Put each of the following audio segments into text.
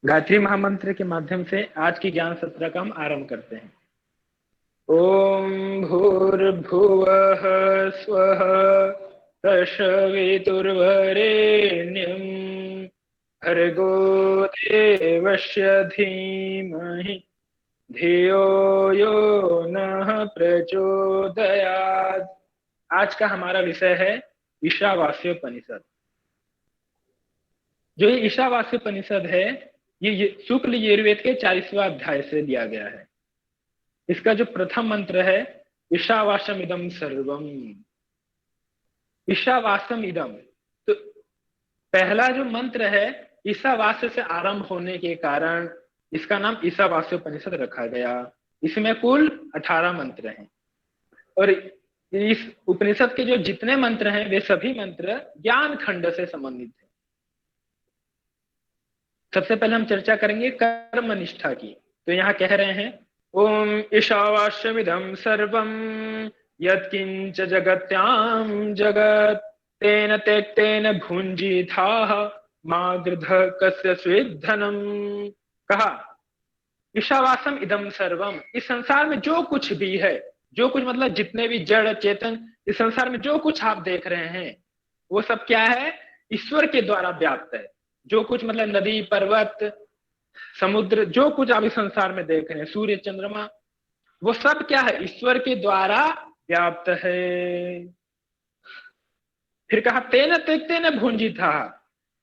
गायत्री महामंत्र के माध्यम से आज की ज्ञान सत्र का हम आरंभ करते हैं। ओम भूर्भुवः स्वः तत्सवितुर्वरेण्यं भर्गो देवस्य धीमहि धियो यो नः प्रचोदयात्। आज का हमारा विषय है ईशावास्योपनिषद। जो ये ईशावास्योपनिषद है ये शुक्ल यजुर्वेद के 40वां अध्याय से लिया गया है। इसका जो प्रथम मंत्र है ईशावास्यम इदम सर्वम। ईशावास्यम इदम, तो पहला जो मंत्र है ईशावास्य से आरंभ होने के कारण इसका नाम ईशावास्योपनिषद रखा गया। इसमें कुल 18 मंत्र हैं और इस उपनिषद के जो जितने मंत्र हैं वे सभी मंत्र ज्ञान खंड से संबंधित हैं। सबसे पहले हम चर्चा करेंगे कर्म निष्ठा की। तो यहाँ कह रहे हैं ओम ईशावास्यमिदं सर्वं यत्किंच जगत्यां जगत् तेन त्यक्तेन भुञ्जीथाः मा गृधः कस्य स्विद्धनम्। कहा ईशावास्यम इदं सर्वम, इस संसार में जो कुछ भी है, जो कुछ मतलब जितने भी जड़ चेतन इस संसार में जो कुछ आप देख रहे हैं वो सब क्या है, ईश्वर के द्वारा व्याप्त है। जो कुछ मतलब नदी पर्वत समुद्र जो कुछ आप इस संसार में देख रहे हैं, सूर्य चंद्रमा, वो सब क्या है, ईश्वर के द्वारा व्याप्त है। फिर कहा तेन त्यक्ते न भुंजी था,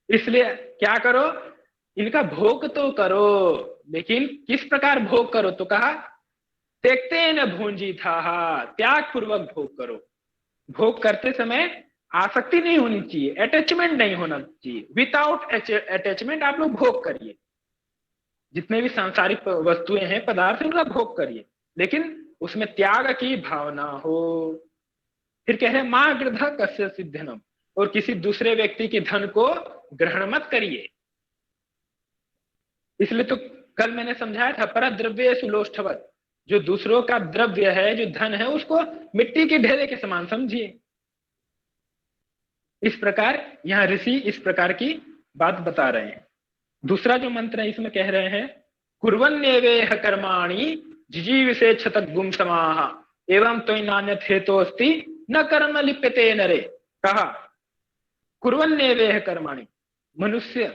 इसलिए क्या करो, इनका भोग तो करो, लेकिन किस प्रकार भोग करो, तो कहा त्यक्ते न भुंजी था, त्याग पूर्वक भोग करो। भोग करते समय आसक्ति नहीं होनी चाहिए, अटैचमेंट नहीं होना चाहिए। विदाउट अटैचमेंट आप लोग भोग करिए, जितने भी सांसारिक वस्तुएं हैं पदार्थ उनका भोग करिए, लेकिन उसमें त्याग की भावना हो। फिर कह रहे मां गृध कस्य सिद्धनम, और किसी दूसरे व्यक्ति के धन को ग्रहण मत करिए। इसलिए तो कल मैंने समझाया था परद्रव्य सुलोष्ठवत, जो दूसरों का द्रव्य है जो धन है उसको मिट्टी के ढेरे के समान समझिए। इस प्रकार यहाँ ऋषि इस प्रकार की बात बता रहे हैं। दूसरा जो मंत्र है इसमें कह रहे हैं कुर्वन्येवेह कर्माणि जिजीविषेच्छत गुम समाह एवं तो नान्यत हेतोस्ति न कर्म लिप्यते नरे। कहा कुर्वन्येवेह कर्माणि, मनुष्य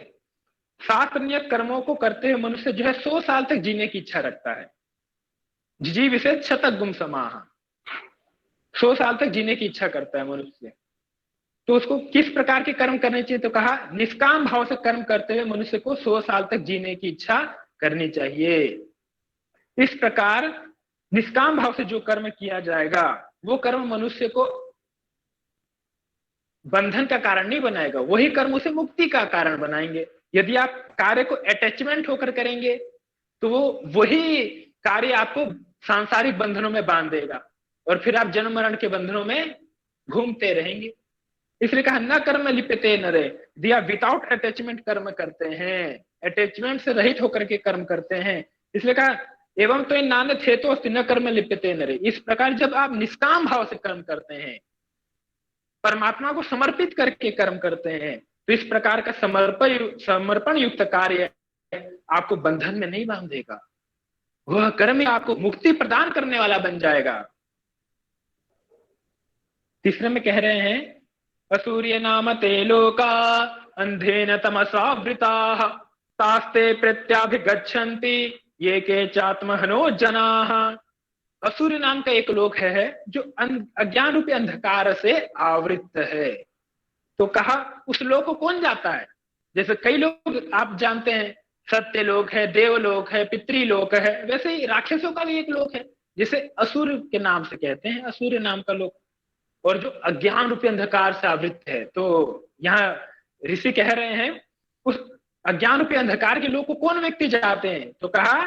शास्त्रीय कर्मों को करते हुए मनुष्य जो है 100 साल तक जीने की इच्छा रखता है। जिजीविषेच्छत गुम समाह, 100 साल तक जीने की इच्छा करता है मनुष्य, तो उसको किस प्रकार के कर्म करने चाहिए, तो कहा निष्काम भाव से कर्म करते हुए मनुष्य को 100 साल तक जीने की इच्छा करनी चाहिए। इस प्रकार निष्काम भाव से जो कर्म किया जाएगा वो कर्म मनुष्य को बंधन का कारण नहीं बनाएगा, वही कर्म उसे मुक्ति का कारण बनाएंगे। यदि आप कार्य को अटैचमेंट होकर करेंगे तो वो वही कार्य आपको सांसारिक बंधनों में बांध देगा और फिर आप जन्म मरण के बंधनों में घूमते रहेंगे। इसलिए कहा न कर्म लिप्यते नरे, दिया विदाउट अटैचमेंट कर्म करते हैं, अटैचमेंट से रहित होकर के कर्म करते हैं। इसलिए कहा एवं तो नान्य थे तो न कर्म लिप्यते नरे, इस प्रकार जब आप निष्काम भाव से कर्म करते हैं, परमात्मा को समर्पित करके कर्म करते हैं, तो इस प्रकार का समर्पण युक्त कार्य आपको बंधन में नहीं बांधेगा, वह कर्म आपको मुक्ति प्रदान करने वाला बन जाएगा। तीसरे में कह रहे हैं असूर्य नाम ते लोका अंधेन तमसावृताः तास्ते प्रत्याभिगच्छन्ति ये के चात्महनो जनाः। असूर्य नाम का एक लोक है जो अज्ञान रूपी अंधकार से आवृत है। तो कहा उस लोक को कौन जाता है, जैसे कई लोग आप जानते हैं सत्य लोक है, देवलोक है, पितृलोक है, वैसे ही राक्षसों का भी एक लोक है जिसे असुर के नाम से कहते हैं, असूर्य नाम का लोक, और जो अज्ञान रूपी अंधकार से आवृत है। तो यहाँ ऋषि कह रहे हैं उस अज्ञान रूपी अंधकार के लोग को कौन व्यक्ति जाते हैं, तो कहा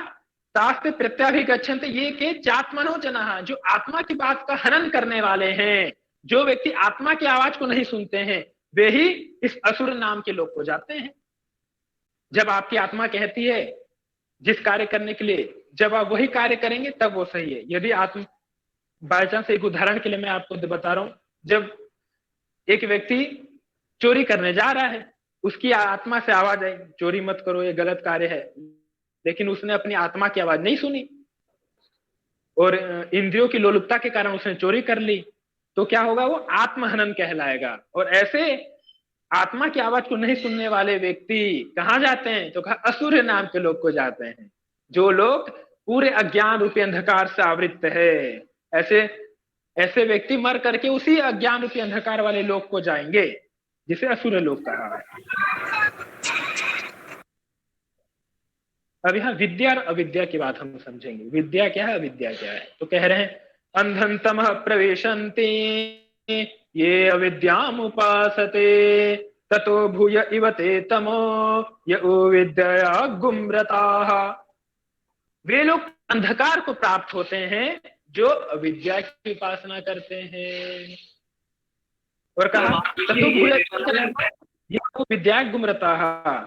तास्ते प्रत्याभिगच्छन्ति ये के चात्मनो जनाः, जो आत्मा की बात का हनन करने वाले हैं, जो व्यक्ति आत्मा की आवाज को नहीं सुनते हैं वे ही इस असुर नाम के लोग को जाते हैं। जब आपकी आत्मा कहती है जिस कार्य करने के लिए, जब आप वही कार्य करेंगे तब वो सही है। यदि आत्मा बाय चांस, एक उदाहरण के लिए मैं आपको बता रहा हूं, जब एक व्यक्ति चोरी करने जा रहा है उसकी आत्मा से आवाज आई, चोरी मत करो, ये गलत कार्य है, लेकिन उसने अपनी आत्मा की आवाज नहीं सुनी और इंद्रियों की लोलुपता के कारण उसने चोरी कर ली, तो क्या होगा, वो आत्महनन कहलाएगा। और ऐसे आत्मा की आवाज को नहीं सुनने वाले व्यक्ति कहाँ जाते हैं, तो कहा असुर नाम के लोग को जाते हैं, जो लोग पूरे अज्ञान रूपी अंधकार से आवृत है। ऐसे ऐसे व्यक्ति मर करके उसी अज्ञान रूपी अंधकार वाले लोग को जाएंगे, जिसे असुर लोग कहा है। अब यहाँ विद्या और अविद्या की बात हम समझेंगे। विद्या क्या है, अविद्या क्या है। तो कह रहे हैं अंधं तमः प्रवेशन्ति ये अविद्याम उपासते ततो भूय इव ते तमो य विद्या गुम्रताः। वे लोग अंधकार को प्राप्त होते हैं जो अविद्या की उपासना करते हैं। और कहा ततो भूय विद्या गुम्रताः,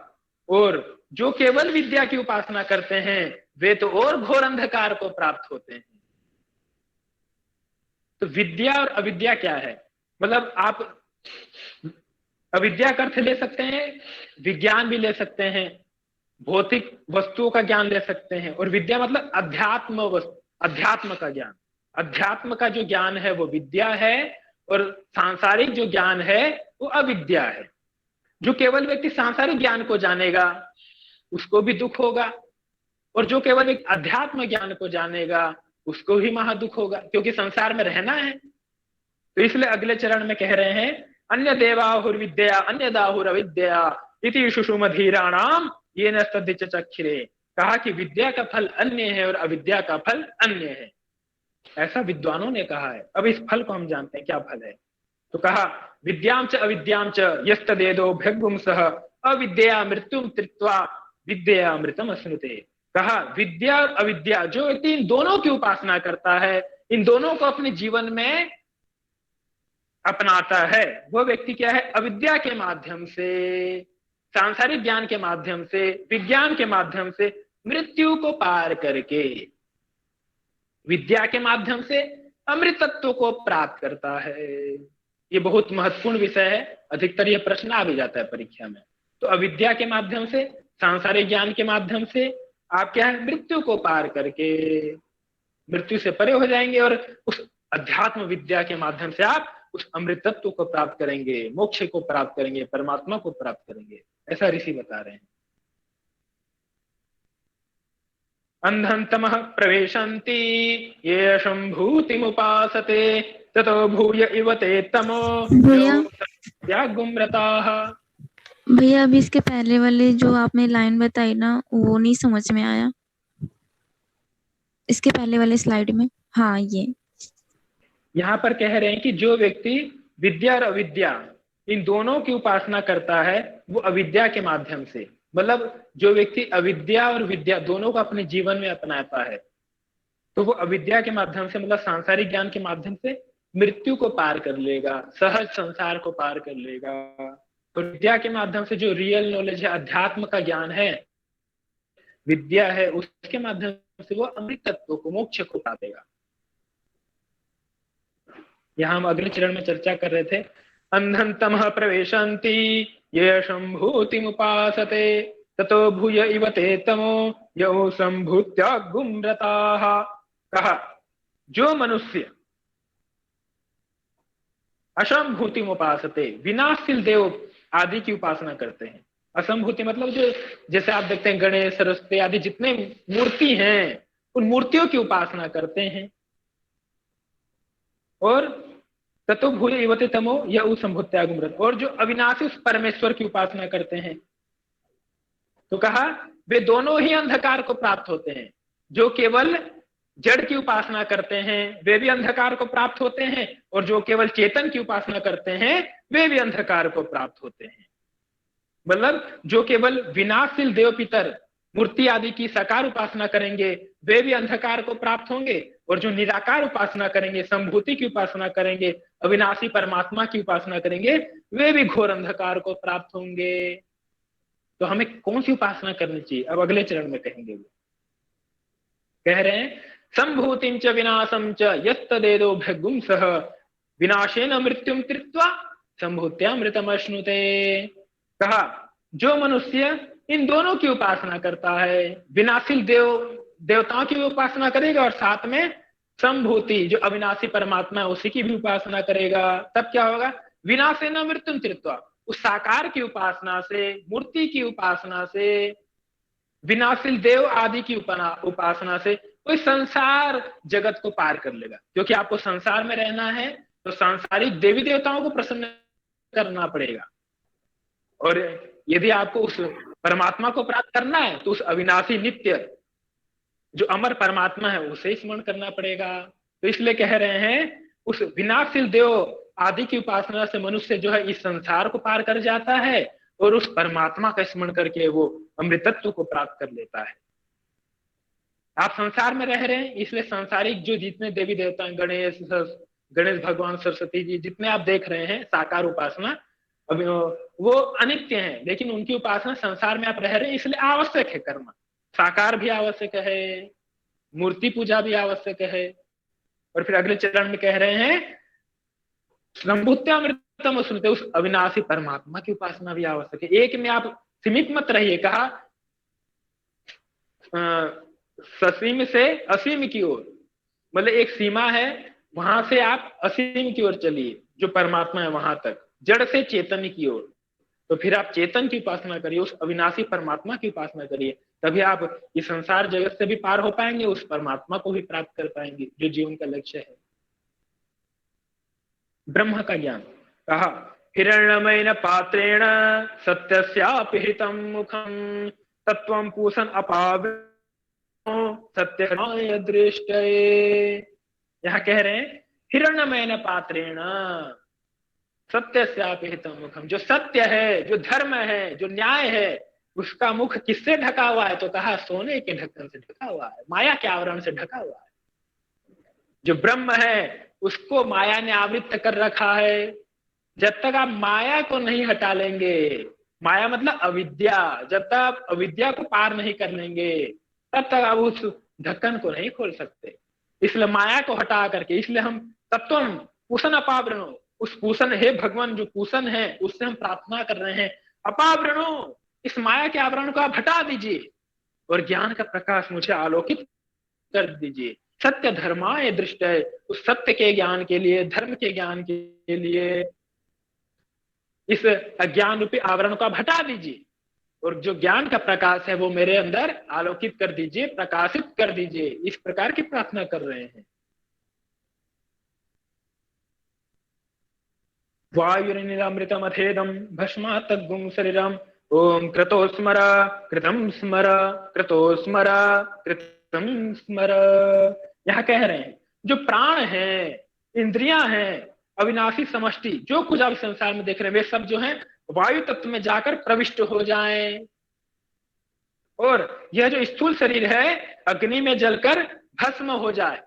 और जो केवल विद्या की उपासना करते हैं वे तो और घोर अंधकार को प्राप्त होते हैं। तो विद्या और अविद्या क्या है, मतलब आप अविद्या का अर्थ ले सकते हैं, विज्ञान भी ले सकते हैं, भौतिक वस्तुओं का ज्ञान ले सकते हैं, और विद्या मतलब अध्यात्म का ज्ञान। अध्यात्म का जो ज्ञान है वो विद्या है, और सांसारिक जो ज्ञान है वो अविद्या है। जो केवल व्यक्ति सांसारिक ज्ञान को जानेगा उसको भी दुख होगा, और जो केवल एक अध्यात्म ज्ञान को जानेगा उसको भी महादुख होगा, क्योंकि संसार में रहना है। तो इसलिए अगले चरण में कह रहे हैं अन्य देवाहुर विद्या अन्य दाहुर अविद्या इति सुषुमधीराणाम ये न चक्षिरे। कहा कि विद्या का फल अन्य है और अविद्या का फल अन्य है, ऐसा विद्वानों ने कहा है। अब इस फल को हम जानते हैं क्या फल है। तो कहा विद्याम च अविद्याम च यस्तदेदो भृगुंसः अविद्या मृत्युम तृत्वा विद्या अमृतम अश्नुते। कहा विद्या और अविद्या, जो व्यक्ति इन दोनों की उपासना करता है, इन दोनों को अपने जीवन में अपनाता है, वो व्यक्ति क्या है, अविद्या के माध्यम से, सांसारिक ज्ञान के माध्यम से, विज्ञान के माध्यम से मृत्यु को पार करके विद्या के माध्यम से अमृतत्व को प्राप्त करता है। ये बहुत महत्वपूर्ण विषय है, अधिकतर ये प्रश्न आ भी जाता है परीक्षा में। तो अविद्या के माध्यम से, सांसारिक ज्ञान के माध्यम से आप क्या है, मृत्यु को पार करके मृत्यु से परे हो जाएंगे, और उस अध्यात्म विद्या के माध्यम से आप उस अमृतत्व को प्राप्त करेंगे, मोक्ष को प्राप्त करेंगे, परमात्मा को प्राप्त करेंगे, ऐसा ऋषि बता रहे हैं। अंधं तमः प्रवेशन्ति ये शंभूतिमुपासते ततो भूय इव ते तमो गुम्रताः। भैया अभी इसके पहले वाले जो आपने लाइन बताई ना वो नहीं समझ में आया, इसके पहले वाले स्लाइड में। हाँ, ये यहाँ पर कह रहे हैं कि जो व्यक्ति विद्या और अविद्या इन दोनों की उपासना करता है वो अविद्या के माध्यम से, मतलब जो व्यक्ति अविद्या और विद्या दोनों को अपने जीवन में अपनाता है तो वो अविद्या के माध्यम से, मतलब सांसारिक ज्ञान के माध्यम से मृत्यु को पार कर लेगा, सहज संसार को पार कर लेगा। तो विद्या के माध्यम से जो रियल नॉलेज है, अध्यात्म का ज्ञान है, विद्या है, उसके माध्यम से वो अमृत तत्व को, मोक्ष को पाएगा। यहाँ हम अगले चरण में चर्चा कर रहे थे अंधं तमः प्रवेशन्ति ये शंभूतिमुपासते ततो भूय इव ते तमो यो संभूत्या गुम्रताः। कहा जो मनुष्य असंभूतिमुपासते, विनाशशील देव आदि की उपासना करते हैं। असंभूति मतलब जो, जैसे आप देखते हैं गणेश सरस्वती आदि जितने मूर्ति हैं उन मूर्तियों की उपासना करते हैं, और ततो भूय इव ते तमो यह संभूत्या गुम्रत, और जो अविनाशी उस परमेश्वर की उपासना करते हैं। तो कहा वे दोनों ही अंधकार को प्राप्त होते हैं। जो केवल जड़ की उपासना करते हैं वे भी अंधकार को प्राप्त होते हैं, और जो केवल चेतन की उपासना करते हैं वे भी अंधकार को प्राप्त होते हैं। मतलब जो केवल विनाशशील देव पितर मूर्ति आदि की साकार उपासना करेंगे वे भी अंधकार को प्राप्त होंगे, और जो निराकार उपासना करेंगे, संभूति की उपासना करेंगे, अविनाशी परमात्मा की उपासना करेंगे, वे भी घोर अंधकार को प्राप्त होंगे। तो हमें कौन सी उपासना करनी चाहिए, अब अगले चरण में कहेंगे। वो कह रहे हैं संभूतिं च विनाशं च यस्तदेदो भृगुंसः विनाशेन मृत्युम तृत्वा संभूत्या अमृतम अश्नुते। कहा जो मनुष्य इन दोनों की उपासना करता है, विनाशील देवताओं की भी उपासना करेगा और साथ में संभूति जो अविनाशी परमात्मा है उसी की भी उपासना करेगा, तब क्या होगा? विनाशेन मृत्युम तीर्त्वा, उस साकार की उपासना से, मूर्ति की उपासना से, विनाशील देव आदि की उपासना से कोई संसार जगत को पार कर लेगा। क्योंकि आपको संसार में रहना है तो सांसारिक देवी देवताओं को प्रसन्न करना पड़ेगा, और यदि आपको उस परमात्मा को प्राप्त करना है तो उस अविनाशी नित्य जो अमर परमात्मा है उसे स्मरण करना पड़ेगा। तो इसलिए कह रहे हैं उस विनाशील देव आदि की उपासना से मनुष्य जो है इस संसार को पार कर जाता है और उस परमात्मा का स्मरण करके वो अमृतत्व को प्राप्त कर लेता है। आप संसार में रह रहे हैं इसलिए सांसारिक जो जितने देवी देवता हैं, गणेश भगवान, सरस्वती जी, जितने आप देख रहे हैं साकार उपासना, अभी वो अनित्य हैं, लेकिन उनकी उपासना संसार में आप रह रहे हैं इसलिए आवश्यक है करना। साकार भी आवश्यक है, मूर्ति पूजा भी आवश्यक है, और फिर अगले चरण में कह रहे हैं संभूत्यामृतम सुनते, उस अविनाशी परमात्मा की उपासना भी आवश्यक है। एक में आप सीमित मत रहिए, कहा ससीम से असीम की ओर, मतलब एक सीमा है, वहां से आप असीम की ओर चलिए, जो परमात्मा है वहां तक, जड़ से चेतन की ओर। तो फिर आप चेतन की उपासना करिए, उस अविनाशी परमात्मा की उपासना करिए, तभी आप इस संसार जगत से भी पार हो पाएंगे, उस परमात्मा को भी प्राप्त कर पाएंगे जो जीवन का लक्ष्य है। ब्रह्म का ज्ञान कहा हिरण्यमयेन पात्रेण सत्यस्यापिहितं मुखं तत्वं पूषन् अपावृतो सत्यमाय दृष्टये। यहाँ कह रहे हैं हिरण्यमयेन पात्रेण सत्यस्यापिहितं मुखम, जो सत्य है, जो धर्म है, जो न्याय है, उसका मुख किससे ढका हुआ है? तो कहा सोने के ढक्कन से ढका हुआ है, माया के आवरण से ढका हुआ है। जो ब्रह्म है उसको माया ने आवृत कर रखा है। जब तक आप माया को नहीं हटा लेंगे, माया मतलब अविद्या, जब तक आप अविद्या को पार नहीं कर लेंगे तब तक आप उस ढक्कन को नहीं खोल सकते। इसलिए माया को हटा करके, इसलिए हम तत्वम पूषण अपावृणो, उस पूषण है भगवान जो पूषण है उससे हम प्रार्थना कर रहे हैं, अपावृणो, इस माया के आवरण को आप हटा दीजिए और ज्ञान का प्रकाश मुझे आलोकित कर दीजिए। सत्य धर्माय दृष्ट है, उस सत्य के ज्ञान के लिए, धर्म के ज्ञान के लिए इस अज्ञान रूपी आवरण को आप हटा दीजिए और जो ज्ञान का प्रकाश है वो मेरे अंदर आलोकित कर दीजिए, प्रकाशित कर दीजिए। इस प्रकार की प्रार्थना कर रहे हैं। वायुरनिलामृतमथेदं भस्मात् तद्गुं शरीरम् ओम कृतो स्मर कृतं स्मर कृतो स्मर कृतं स्मर। यहाँ कह रहे हैं जो प्राण है, इंद्रियां हैं, अविनाशी समष्टि, जो कुछ आप संसार में देख रहे हैं वे सब जो हैं वायु तत्व में जाकर प्रविष्ट हो जाएं और यह जो स्थूल शरीर है अग्नि में जलकर भस्म हो जाए।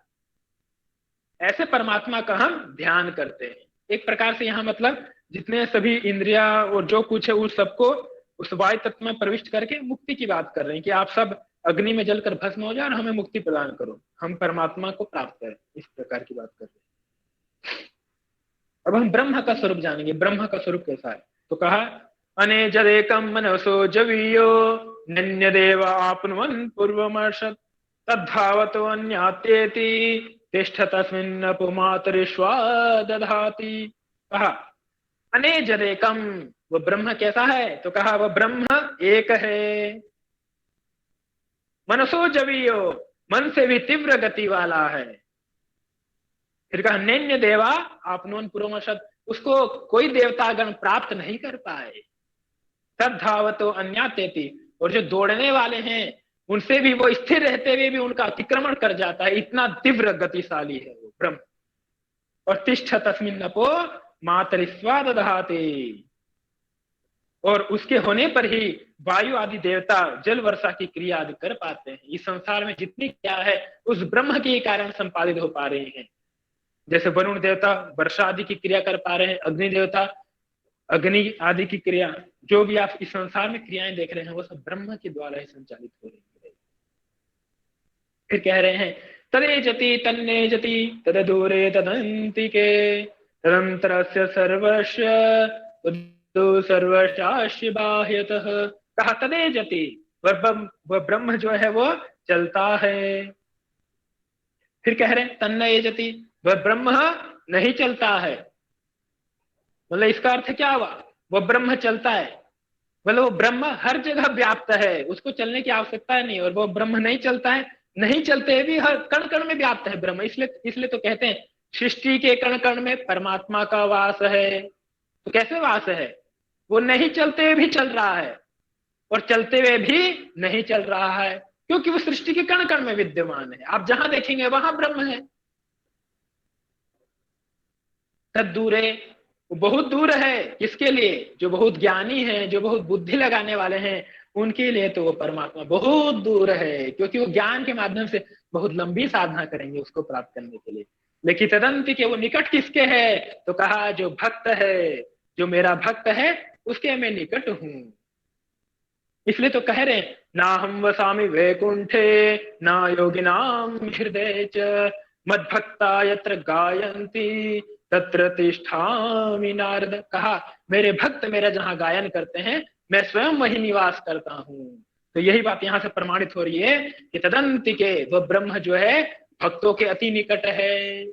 ऐसे परमात्मा का हम ध्यान करते हैं। एक प्रकार से यहाँ मतलब जितने सभी इंद्रिया और जो कुछ है उस सबको उस वायु तत्व में प्रविष्ट करके मुक्ति की बात कर रहे हैं कि आप सब अग्नि में जलकर भस्म हो जाए और हमें मुक्ति प्रदान करो, हम परमात्मा को प्राप्त करें। इस प्रकार की बात कर रहे हैं। अब हम ब्रह्म का स्वरूप जानेंगे। ब्रह्म का स्वरूप कैसा है? तो कहा अनेजदेकं मनसो जवीयो नन्यदेव आपनुवन् पूर्वमर्षत् तद्धावतो अन्यात्येति तिष्ठ तस्मिन् पुमातरिष्वा दधाति। कहा अनेजदेकं, वो ब्रह्म कैसा है? तो कहा वह ब्रह्म एक है। मनसो जवीयो, मन से भी तीव्र गति वाला है। फिर कहा नैन्य देवा आपनोन पूर्वमर्षत्, उसको कोई देवतागण प्राप्त नहीं कर पाए। तब धावतो अन्यात्येति, और जो दौड़ने वाले हैं उनसे भी वो स्थिर रहते हुए भी उनका अतिक्रमण कर जाता है, इतना तीव्र गतिशाली है वो ब्रह्म। और तिष्ठ तस्मिन् नपो मातरिस्वा दधाति, और उसके होने पर ही वायु आदि देवता जल वर्षा की क्रिया आदि कर पाते हैं। इस संसार में जितनी क्रिया है उस ब्रह्म के कारण संपादित हो पा रही हैं। जैसे वरुण देवता वर्षा आदि की क्रिया कर पा रहे हैं, अग्नि देवता अग्नि आदि की क्रिया, जो भी आप इस संसार में क्रियाएं देख रहे हैं वो सब ब्रह्म के द्वारा ही संचालित हो रही है। फिर कह रहे हैं तदे जति तन्ने जति तद दूरे तदंतिके तदंतरस्य सर्वस्य तो सर्वशास्य बाह्यतः। कहा तदेजति, वह ब्रह्म जो है वो चलता है। फिर कह रहे हैं तन्न एजति, वह ब्रह्म नहीं चलता है। मतलब इसका अर्थ क्या हुआ, वह ब्रह्म चलता है, मतलब वो ब्रह्म हर जगह व्याप्त है, उसको चलने की आवश्यकता नहीं, और वो ब्रह्म नहीं चलता है, नहीं चलते भी हर कण कण में व्याप्त है ब्रह्म। इसलिए इसलिए तो कहते हैं सृष्टि के कण कण में परमात्मा का वास है। तो कैसे वास है, वो नहीं चलते हुए भी चल रहा है और चलते हुए भी नहीं चल रहा है, क्योंकि वो सृष्टि के कण कण में विद्यमान है। आप जहां देखेंगे वहां ब्रह्म है। तद दूरे, वो बहुत दूर है, किसके लिए, जो बहुत ज्ञानी है, जो बहुत बुद्धि लगाने वाले हैं, उनके लिए तो वो परमात्मा बहुत दूर है, क्योंकि वो ज्ञान के माध्यम से बहुत लंबी साधना करेंगे उसको प्राप्त करने के लिए। लेकिन तदंत के वो निकट किसके है, तो कहा जो भक्त है, जो मेरा भक्त है उसके मैं निकट हूं। इसलिए तो कह रहे हैं ना हम वसामि वैकुंठे ना योगिनाम हृदय च, मद्भक्ता यत्र गायन्ति तत्र तिष्ठामि नारद। कहा मेरे भक्त मेरा जहां गायन करते हैं मैं स्वयं वही निवास करता हूं। तो यही बात यहां से प्रमाणित हो रही है कि तदंति के वह ब्रह्म जो है भक्तों के अति निकट है।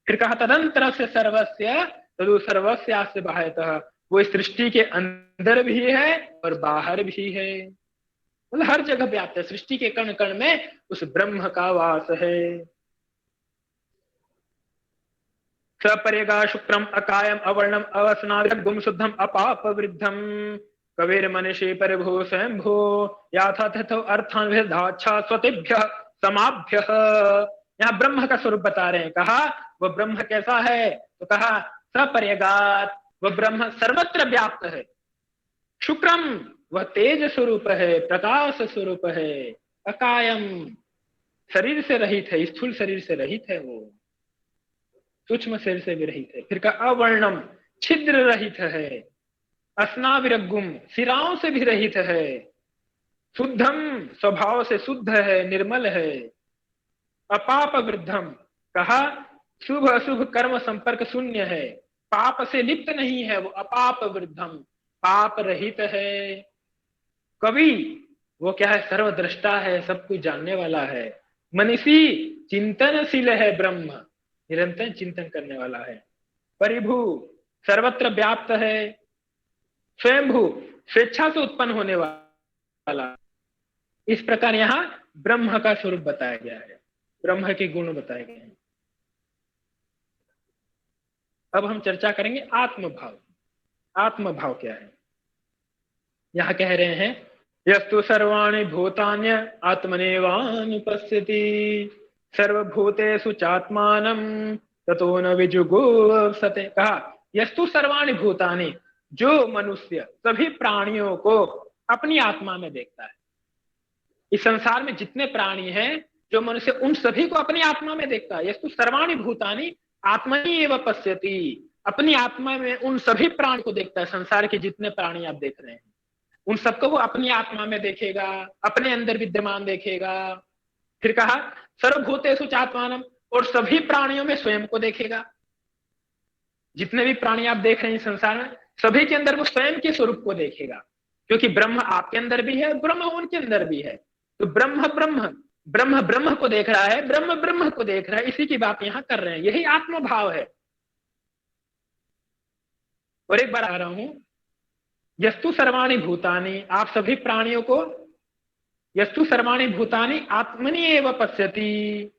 फिर कहा तदंतर से सर्वस्य तदु सर्वस्यास्य बाह्यतः, वो इस सृष्टि के अंदर भी है और बाहर भी है, मतलब हर जगह व्याप्त है, सृष्टि के कण कण में उस ब्रह्म का वास है। सपरेगा शुक्रम अकायम अवर्णम अवसनागुम शुद्धम अपाप वृद्धम कबीर मनीषी परिभो स्वयंभो याथा तथो अर्थान विधाच्छा स्वतिभ्य समाभ्य। यहाँ ब्रह्म का स्वरूप बता रहे हैं। कहा वह ब्रह्म कैसा है, तो कहा सपर्यगात, वह ब्रह्म सर्वत्र व्याप्त है। शुक्रम, वह तेज स्वरूप है, प्रकाश स्वरूप है। अकायम, शरीर से रहित है, स्थूल शरीर से रहित है, वो सूक्ष्म शरीर से भी रहित है। फिर कहा अवर्णम, छिद्र रहित है। अस्नाविरगुम, सिराओं से भी रहित है। शुद्धम, स्वभाव से शुद्ध है, निर्मल है। अपाप वृद्धम, कहा शुभ अशुभ कर्म संपर्क शून्य है, पाप से लिप्त नहीं है, वो अपाप वृद्धम, पाप रहित है। कवि, वो क्या है, सर्वद्रष्टा है, सब कुछ जानने वाला है। मनीषी, चिंतनशील है ब्रह्म, निरंतर चिंतन करने वाला है। परिभू, सर्वत्र व्याप्त है। स्वयंभू, स्वेच्छा से उत्पन्न होने वाला। इस प्रकार यहाँ ब्रह्म का स्वरूप बताया गया है, ब्रह्म के गुण बताए गए हैं। अब हम चर्चा करेंगे आत्मभाव। आत्मभाव क्या है, यहाँ कह रहे हैं यस्तु सर्वाणि भूतान्य आत्मनेवानुपश्यति सर्वभूतेषु चात्मानं ततो न विजुगुप्सते। कहा यस्तु सर्वाणि भूतानि, जो मनुष्य सभी प्राणियों को अपनी आत्मा में देखता है। इस संसार में जितने प्राणी हैं, जो मनुष्य उन सभी को अपनी आत्मा में देखता है। यस्तु सर्वाणि भूतानि आत्मनि एव पश्यति, अपनी आत्मा में उन सभी प्राणी को देखता है। संसार के जितने प्राणी आप देख रहे हैं उन सबको वो अपनी आत्मा में देखेगा, अपने अंदर विद्यमान देखेगा। फिर कहा सर्वभूतेषु चात्मानम, और सभी प्राणियों में स्वयं को देखेगा। जितने भी प्राणी आप देख रहे हैं संसार में, सभी के अंदर वो स्वयं के स्वरूप को देखेगा, क्योंकि ब्रह्म आपके अंदर भी है, ब्रह्म उनके अंदर भी है। तो ब्रह्म ब्रह्म ब्रह्म ब्रह्म को देख रहा है, ब्रह्म ब्रह्म को देख रहा है, इसी की बात यहां कर रहे हैं। यही आत्मभाव है। और एक बार आ रहा हूं, यस्तु सर्वाणि भूतानि, आप सभी प्राणियों को, यस्तु सर्वाणि भूतानि आत्मनि एव पश्यति,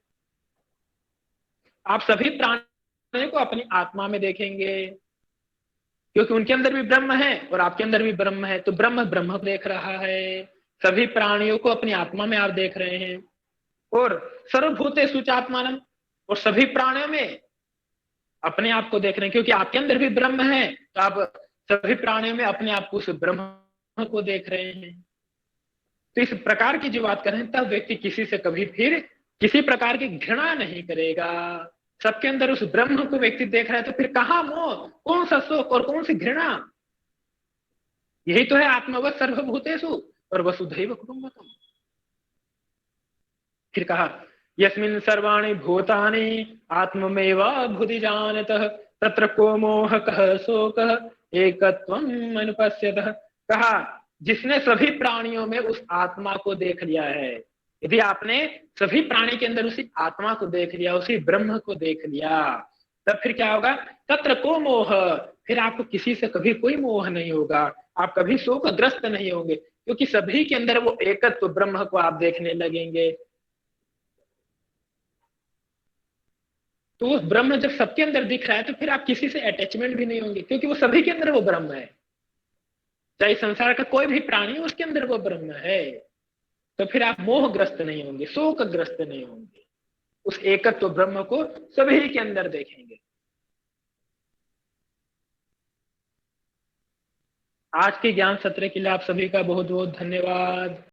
आप सभी प्राणियों को अपनी आत्मा में देखेंगे, क्योंकि उनके अंदर भी ब्रह्म है और आपके अंदर भी ब्रह्म है। तो ब्रह्म ब्रह्म को देख रहा है, सभी प्राणियों को अपनी आत्मा में आप देख रहे हैं। और सर्वभूतेषु चात्मानम, और सभी प्राणियों में अपने आप को देख रहे हैं, क्योंकि आपके अंदर भी ब्रह्म है, तो आप सभी प्राणियों में अपने आप को उस ब्रह्म को देख रहे हैं। तो इस प्रकार की जो बात कर रहे हैं, तब व्यक्ति किसी से कभी फिर किसी प्रकार की घृणा नहीं करेगा। सबके अंदर उस ब्रह्म को व्यक्ति देख रहा है, तो फिर कहां मोह, कौन सा शोक और कौन सी घृणा। यही तो है आत्मवत् सर्वभूतेषु और वसुधैव कुटुम्बकम्। फिर कहा यस्मिन् सर्वाणि भूतानि आत्ममेव भुधि जानतः तत्र को मोह कः शोकः एकत्वम अनुपश्यतः। कहा जिसने सभी प्राणियों में उस आत्मा को देख लिया है। यदि आपने सभी प्राणी के अंदर उसी आत्मा को देख लिया, उसी ब्रह्म को देख लिया, तब फिर क्या होगा? तत्र को मोह, फिर आपको किसी से कभी कोई मोह नहीं होगा, आप कभी शोकग्रस्त नहीं होंगे, क्योंकि सभी के अंदर वो एकत्व ब्रह्म को आप देखने लगेंगे। तो वो ब्रह्म जब सबके अंदर दिख रहा है तो फिर आप किसी से अटैचमेंट भी नहीं होंगे, क्योंकि वो सभी के अंदर वो ब्रह्म है। चाहे संसार का कोई भी प्राणी उसके अंदर वो ब्रह्म है, तो फिर आप मोहग्रस्त नहीं होंगे, शोकग्रस्त नहीं होंगे, उस एकत्व ब्रह्म को सभी के अंदर देखेंगे। आज के ज्ञान सत्र के लिए आप सभी का बहुत बहुत धन्यवाद।